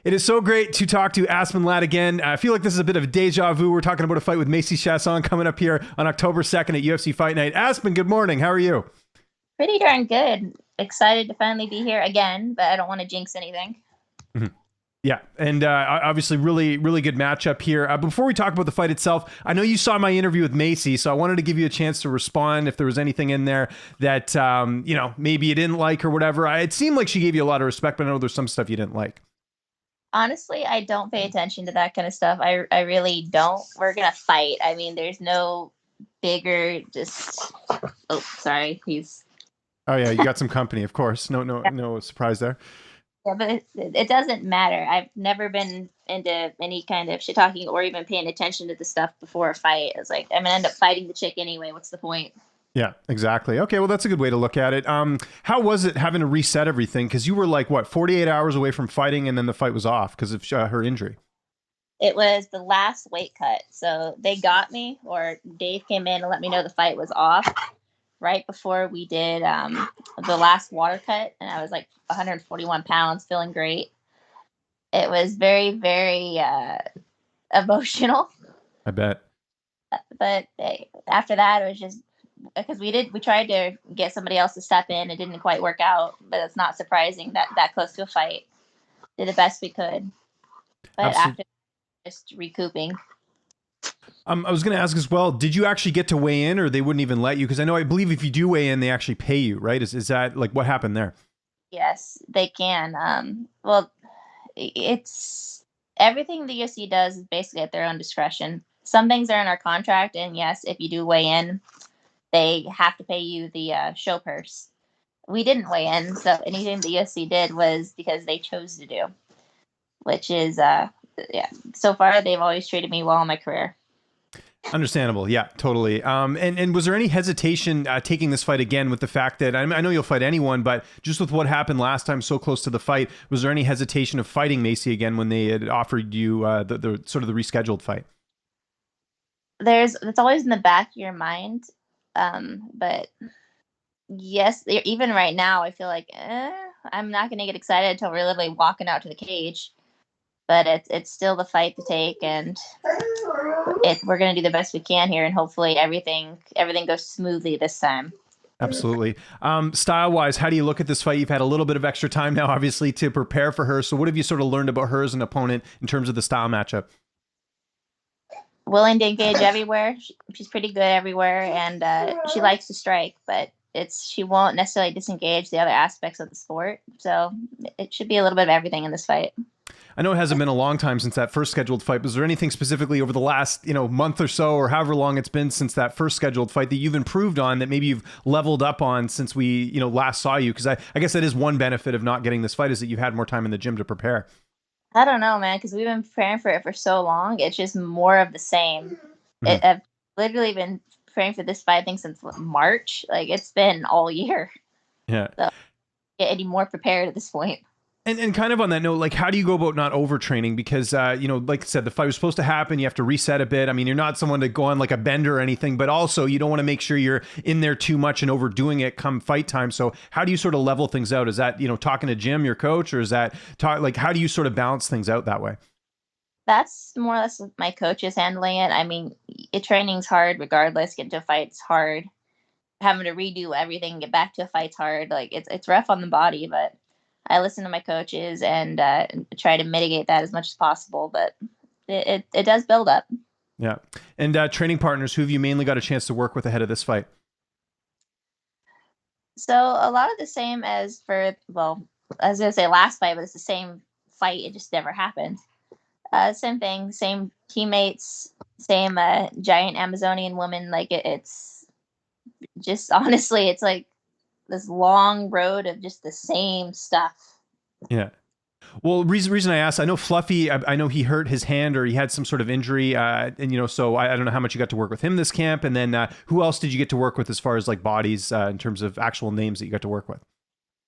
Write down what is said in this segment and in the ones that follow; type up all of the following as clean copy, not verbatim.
It is so great to talk to Aspen Ladd again. I feel like this is a bit of a deja vu. We're talking about a fight with Macy Chiasson coming up here on October 2nd at UFC Fight Night. Aspen, good morning. How are you? Pretty darn good. Excited to finally be here again, but I don't want to jinx anything. Mhm. Yeah, and obviously really good matchup here. Before we talk about the fight itself, I know you saw my interview with Macy, so I wanted to give you a chance to respond if there was anything in there that, maybe you didn't like or whatever. It seemed like she gave you a lot of respect, but I know there's some stuff you didn't like. Honestly, I don't pay attention to that kind of stuff. I really don't. We're gonna fight. I mean, there's no bigger just oh sorry, he's Oh yeah, you got some company, of course. No surprise there. yeah, but it doesn't matter. I've never been into any kind of shit talking or even paying attention to the stuff before a fight. It's like I'm gonna end up fighting the chick anyway. What's the point? Yeah, exactly. Okay, well, that's a good way to look at it. How was it having to reset everything? Because you were like, what, 48 hours away from fighting, and then the fight was off because of her injury. It was the last weight cut. So they got me, or Dave came in and let me know the fight was off right before we did the last water cut. And I was like 141 pounds, feeling great. It was very, very emotional. I bet. But after that, it was just because we tried to get somebody else to step in. It didn't quite work out, but it's not surprising that close to a fight. Did the best we could. But Absolutely. after just recouping. I was going to ask as well, did you actually get to weigh in or they wouldn't even let you? Because I believe if you do weigh in, they actually pay you, right? Is that like what happened there? Yes, they can. Well, it's everything the UFC does is basically at their own discretion. Some things are in our contract, and yes, if you do weigh in, they have to pay you the show purse. We didn't weigh in, so anything the UFC did was because they chose to do, which is yeah. So far, they've always treated me well in my career. Understandable. Yeah, totally. And was there any hesitation taking this fight again with the fact that I know you'll fight anyone, but just with what happened last time so close to the fight, was there any hesitation of fighting Macy again when they had offered you the sort of the rescheduled fight? It's always in the back of your mind, but yes, even right now, I feel like I'm not going to get excited until we're literally walking out to the cage. But it's still the fight to take, and we're going to do the best we can here, and hopefully everything goes smoothly this time. Absolutely. Style wise, how do you look at this fight? You've had a little bit of extra time now, obviously, to prepare for her. So what have you sort of learned about her as an opponent in terms of the style matchup? Willing to engage everywhere. She's pretty good everywhere, and she likes to strike, but she won't necessarily disengage the other aspects of the sport. So it should be a little bit of everything in this fight. I know it hasn't been a long time since that first scheduled fight. Was there anything specifically over the last, month or so, or however long it's been since that first scheduled fight that you've improved on, that maybe you've leveled up on since we, last saw you? Because I guess that is one benefit of not getting this fight, is that you've had more time in the gym to prepare. I don't know, man, because we've been preparing for it for so long. It's just more of the same. Mhm. I've literally been preparing for this fight, I think, since March. Like, it's been all year. Yeah. So get any more prepared at this point. And kind of on that note, like, how do you go about not overtraining? Because, like I said, the fight was supposed to happen. You have to reset a bit. I mean, you're not someone to go on like a bender or anything, but also you don't want to make sure you're in there too much and overdoing it come fight time. So how do you sort of level things out? Is that, talking to Jim, your coach, or is that how do you sort of balance things out that way? That's more or less my coach is handling it. I mean, training's hard regardless. Getting to a fight's hard. Having to redo everything, get back to a fight's hard. Like, it's rough on the body, but I listen to my coaches and try to mitigate that as much as possible. But it does build up. Yeah. And training partners, who have you mainly got a chance to work with ahead of this fight? So a lot of the same as for, well, I was gonna say last fight, but it's the same fight. It just never happened. Same thing, same teammates, same giant Amazonian woman. Like it's just honestly, it's like this long road of just the same stuff. Yeah. Well, reason I asked, I know Fluffy, I know he hurt his hand or he had some sort of injury. And, so I don't know how much you got to work with him this camp. And then who else did you get to work with as far as like bodies in terms of actual names that you got to work with?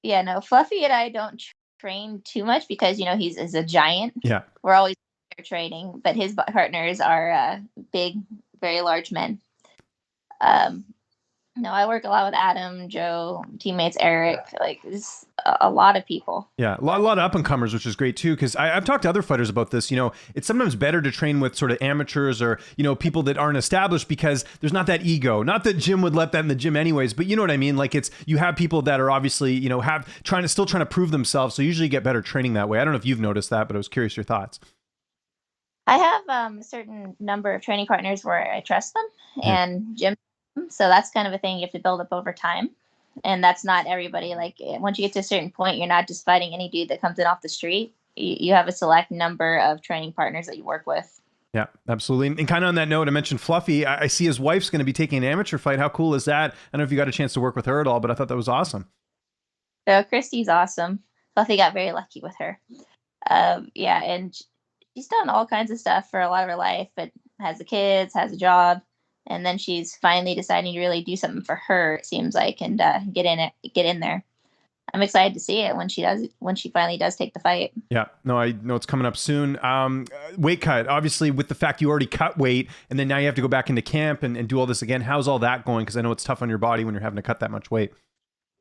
Yeah, no, Fluffy and I don't train too much because he's a giant. Yeah. We're always training, but his partners are big, very large men. Um, No, I work a lot with Adam, Joe, teammates Eric, like it's a lot of people. Yeah, a lot of up and comers, which is great too. Because I've talked to other fighters about this. You know, it's sometimes better to train with sort of amateurs or people that aren't established because there's not that ego. Not that Jim would let that in the gym anyways, but you know what I mean. Like you have people that are obviously still trying to prove themselves. So usually you get better training that way. I don't know if you've noticed that, but I was curious your thoughts. I have a certain number of training partners where I trust them, Yeah. and Jim. So that's kind of a thing you have to build up over time, and that's not everybody. Like once you get to a certain point, you're not just fighting any dude that comes in off the street. You have a select number of training partners that you work with. Yeah, absolutely. And kind of on that note, I mentioned Fluffy. I see his wife's going to be taking an amateur fight. How cool is that? I don't know if you got a chance to work with her at all, but I thought that was awesome. So Christy's awesome. Fluffy got very lucky with her. Yeah, and she's done all kinds of stuff for a lot of her life, but has the kids, has a job, and then she's finally deciding to really do something for her. It seems like, and get in there. I'm excited to see it when she finally does take the fight. Yeah, no, I know it's coming up soon. Weight cut, obviously, with the fact you already cut weight, and then now you have to go back into camp and do all this again. How's all that going? Because I know it's tough on your body when you're having to cut that much weight.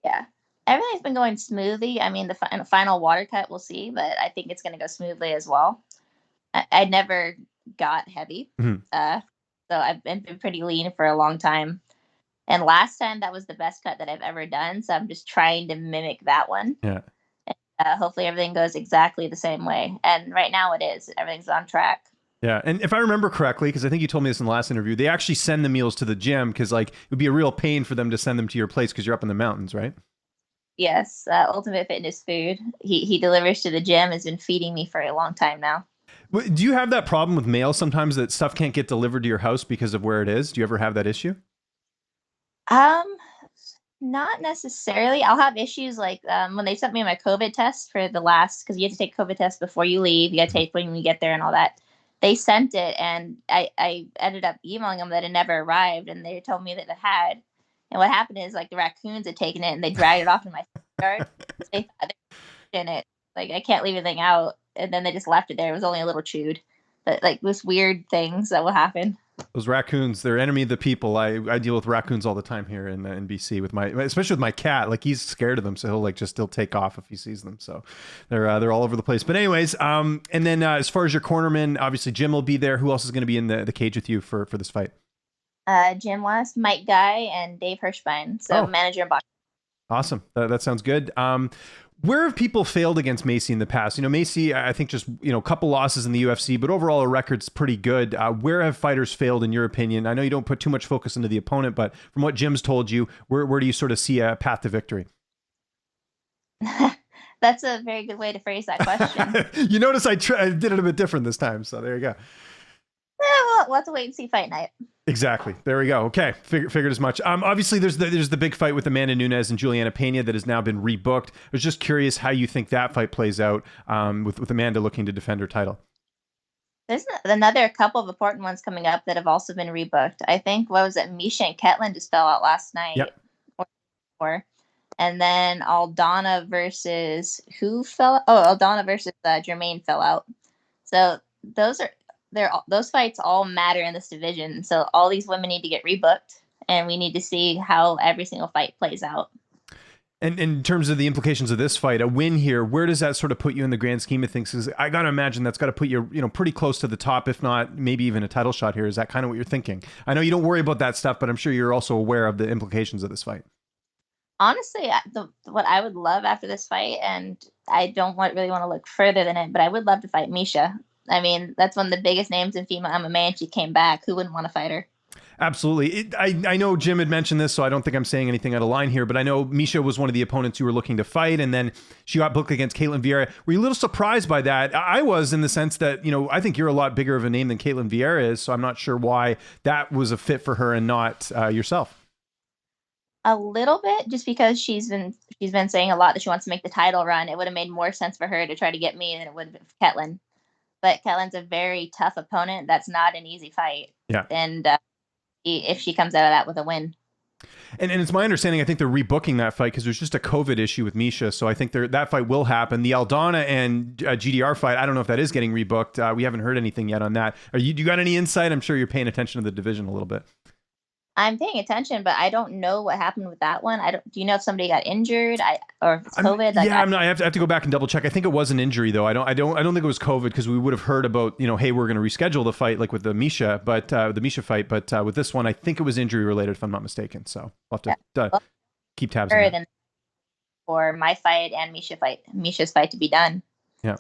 Yeah, everything's been going smoothly. I mean, the final water cut, we'll see, but I think it's going to go smoothly as well. I never got heavy, Mhm. So I've been pretty lean for a long time. And last time that was the best cut that I've ever done. So I'm just trying to mimic that one. Yeah. Hopefully everything goes exactly the same way. And right now it is. Everything's on track. Yeah, and if I remember correctly, because I think you told me this in the last interview, they actually send the meals to the gym because like it would be a real pain for them to send them to your place because you're up in the mountains, right? Yes, Ultimate Fitness Food. He delivers to the gym. Has been feeding me for a long time now. Do you have that problem with mail sometimes that stuff can't get delivered to your house because of where it is? Do you ever have that issue? Um, Not necessarily. I'll have issues like when they sent me my COVID test for the last, because you have to take COVID test before you leave. You got to take when you get there and all that. They sent it, and I ended up emailing them that it never arrived, and they told me that it had. And what happened is like the raccoons had taken it and they dragged it off in my yard. They thought they were in it. Like I can't leave anything out, and then they just left it there. It was only a little chewed, but like this weird things that will happen. Those raccoons, they're enemy of the people. I deal with raccoons all the time here in BC with especially with my cat. Like he's scared of them, so he'll take off if he sees them. So they're all over the place. But anyways, and then as far as your cornerman, obviously Jim will be there. Who else is going to be in the cage with you for this fight? Jim West, Mike Guy, and Dave Hirschbein. So manager and boxer. Awesome. That sounds good. Where have people failed against Macy in the past? Macy, I think just, a couple losses in the UFC, but overall her record's pretty good. Where have fighters failed in your opinion? I know you don't put too much focus into the opponent, but from what Jim's told you, where do you sort of see a path to victory? That's a very good way to phrase that question. You notice I did it a bit different this time, so there you go. Well, we'll have to wait and see Fight Night. Exactly. There we go. Okay. Figured as much. Obviously, there's the big fight with Amanda Nunes and Juliana Pena that has now been rebooked. I was just curious how you think that fight plays out with Amanda looking to defend her title. There's another couple of important ones coming up that have also been rebooked. I think, what was it? Miesha and Ketlin just fell out last night. Yep. And then Aldana versus who fell out? Oh, Aldana versus Jermaine fell out. So those fights all matter in this division. So all these women need to get rebooked, and we need to see how every single fight plays out. And in terms of the implications of this fight, a win here, where does that sort of put you in the grand scheme of things? Because I got to imagine that's got to put you, pretty close to the top, if not maybe even a title shot here. Is that kind of what you're thinking? I know you don't worry about that stuff, but I'm sure you're also aware of the implications of this fight. Honestly, what I would love after this fight, and I don't really want to look further than it, but I would love to fight Miesha. I mean, that's one of the biggest names in female MMA, and she came back. Who wouldn't want to fight her? Absolutely. I know Jim had mentioned this, so I don't think I'm saying anything out of line here, but I know Miesha was one of the opponents you were looking to fight, and then she got booked against Caitlin Vieira. Were you a little surprised by that? I was, in the sense that, I think you're a lot bigger of a name than Caitlin Vieira is, so I'm not sure why that was a fit for her and not yourself. A little bit, just because she's been saying a lot that she wants to make the title run. It would have made more sense for her to try to get me than it would have Ketlin. But Ketlin's a very tough opponent. That's not an easy fight. Yeah. And if she comes out of that with a win. And it's my understanding, I think they're rebooking that fight because there's just a COVID issue with Miesha. So I think that fight will happen. The Aldana and GDR fight, I don't know if that is getting rebooked. We haven't heard anything yet on that. You got any insight? I'm sure you're paying attention to the division a little bit. I'm paying attention, but I don't know what happened with that one. I don't. Do you know if somebody got injured? Or if it's COVID? Like, I'm not. I have to go back and double check. I think it was an injury though. I don't think it was COVID because we would have heard about, hey, we're going to reschedule the fight like with the Miesha, but the Miesha fight. But with this one, I think it was injury related if I'm not mistaken. So we'll have to well, keep tabs on better that. than for my fight and Misha's fight to be done. Yeah.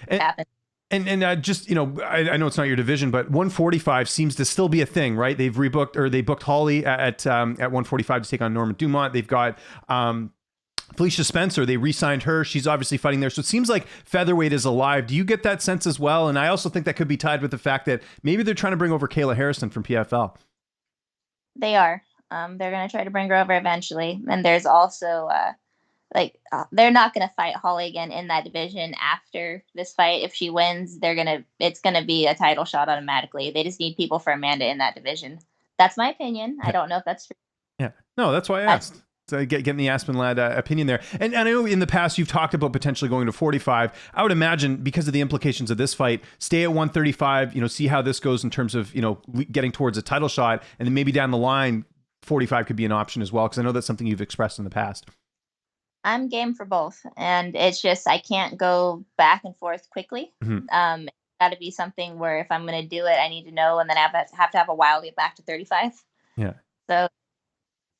And, Happen. And just, I know it's not your division, but 145 seems to still be a thing, right? They've rebooked, or they booked Holly at 145 to take on Norma Dumont. They've got Felicia Spencer. They re-signed her. She's obviously fighting there. So it seems like featherweight is alive. Do you get that sense as well? And I also think that could be tied with the fact that maybe they're trying to bring over Kayla Harrison from PFL. They are. They're going to try to bring her over eventually. And there's also they're not going to fight Holly again in that division after this fight. If she wins, it's going to be a title shot automatically. They just need people for Amanda in that division. That's my opinion. I don't know if that's true. Yeah. No, that's why I asked. So getting the Aspen Ladd opinion there. And I know in the past you've talked about potentially going to 45. I would imagine because of the implications of this fight, stay at 135, see how this goes in terms of, getting towards a title shot. And then maybe down the line, 45 could be an option as well. Because I know that's something you've expressed in the past. I'm game for both, and it's just I can't go back and forth quickly. Mm-hmm. It's got to be something where if I'm going to do it, I need to know, and then I have to have a while to get back to 35. Yeah. So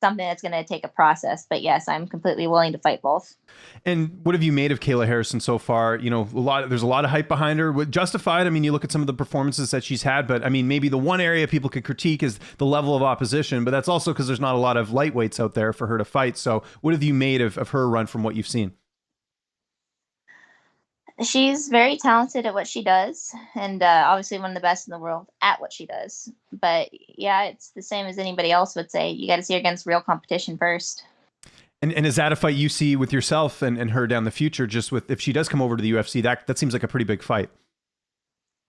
something that's going to take a process, but yes, I'm completely willing to fight both. And what have you made of Kayla Harrison so far? There's a lot of hype behind her. Justified. I mean, you look at some of the performances that she's had, but I mean, maybe the one area people could critique is the level of opposition, but that's also because there's not a lot of lightweights out there for her to fight. So what have you made of her run from what you've seen? She's very talented at what she does, and obviously one of the best in the world at what she does. But yeah, it's the same as anybody else would say. You got to see her against real competition first. And is that a fight you see with yourself and her down the future? Just with if she does come over to the UFC, that seems like a pretty big fight.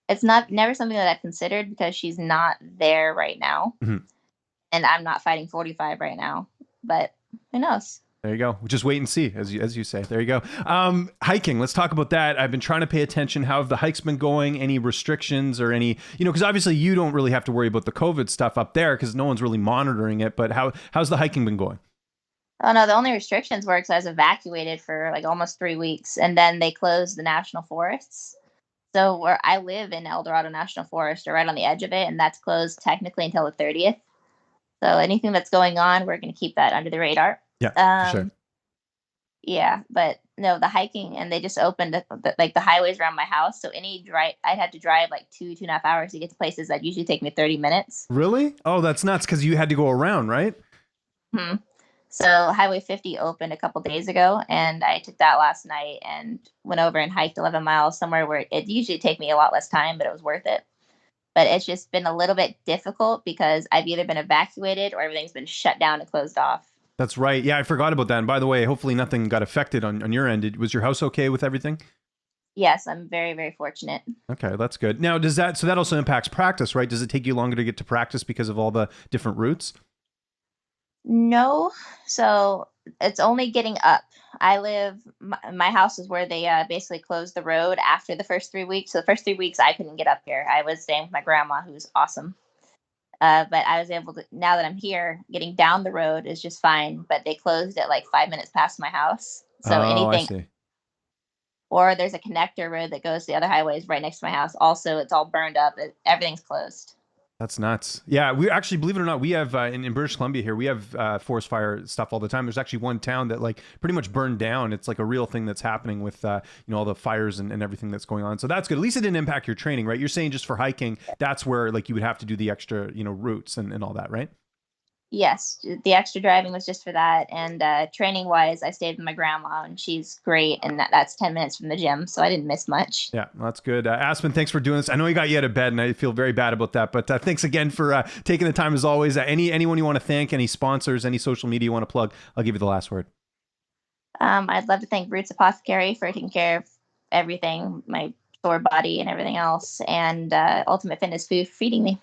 It's never something that I've considered because she's not there right now, mm-hmm. and I'm not fighting 45 right now. But who knows? There you go. Just wait and see, as you say. There you go. Hiking. Let's talk about that. I've been trying to pay attention. How have the hikes been going? Any restrictions or any, because obviously you don't really have to worry about the COVID stuff up there because no one's really monitoring it. But how's the hiking been going? Oh no, the only restrictions were because I was evacuated for like almost 3 weeks, and then they closed the national forests. So where I live in El Dorado National Forest, or right on the edge of it, and that's closed technically until the 30th. So anything that's going on, we're going to keep that under the radar. Yeah, for sure. Yeah, but no, the hiking, and they just opened the highways around my house. So I'd had to drive like 2.5 hours to get to places that usually take me 30 minutes. Really? Oh, that's nuts because you had to go around, right? Hmm. So Highway 50 opened a couple days ago, and I took that last night and went over and hiked 11 miles somewhere where it usually take me a lot less time, but it was worth it. But it's just been a little bit difficult because I've either been evacuated or everything's been shut down and closed off. That's right. Yeah, I forgot about that. And by the way, hopefully nothing got affected on your end. Was your house okay with everything? Yes, I'm very, very fortunate. Okay, that's good. Now, so that also impacts practice, right? Does it take you longer to get to practice because of all the different routes? No, so it's only getting up. My house is where they basically closed the road after the first 3 weeks. So the first 3 weeks I couldn't get up here. I was staying with my grandma, who's awesome. But I was able to, now that I'm here, getting down the road is just fine. But they closed it like 5 minutes past my house. So I see. Or there's a connector road that goes to the other highways right next to my house. Also, it's all burned up. Everything's closed. That's nuts. Yeah, we actually, believe it or not, we have in British Columbia here, we have forest fire stuff all the time. There's actually one town that like pretty much burned down. It's like a real thing that's happening with all the fires and everything that's going on. So that's good. At least it didn't impact your training, right? You're saying just for hiking, that's where like you would have to do the extra routes and all that, right? Yes, the extra driving was just for that. And training wise, I stayed with my grandma, and she's great. And that's 10 minutes from the gym, so I didn't miss much. Yeah, that's good. Aspen, thanks for doing this. I know you got you out of bed, and I feel very bad about that. But thanks again for taking the time as always. Anyone you want to thank, any sponsors, any social media you want to plug, I'll give you the last word. I'd love to thank Roots Apothecary for taking care of everything, my sore body and everything else, and Ultimate Fitness Food for feeding me.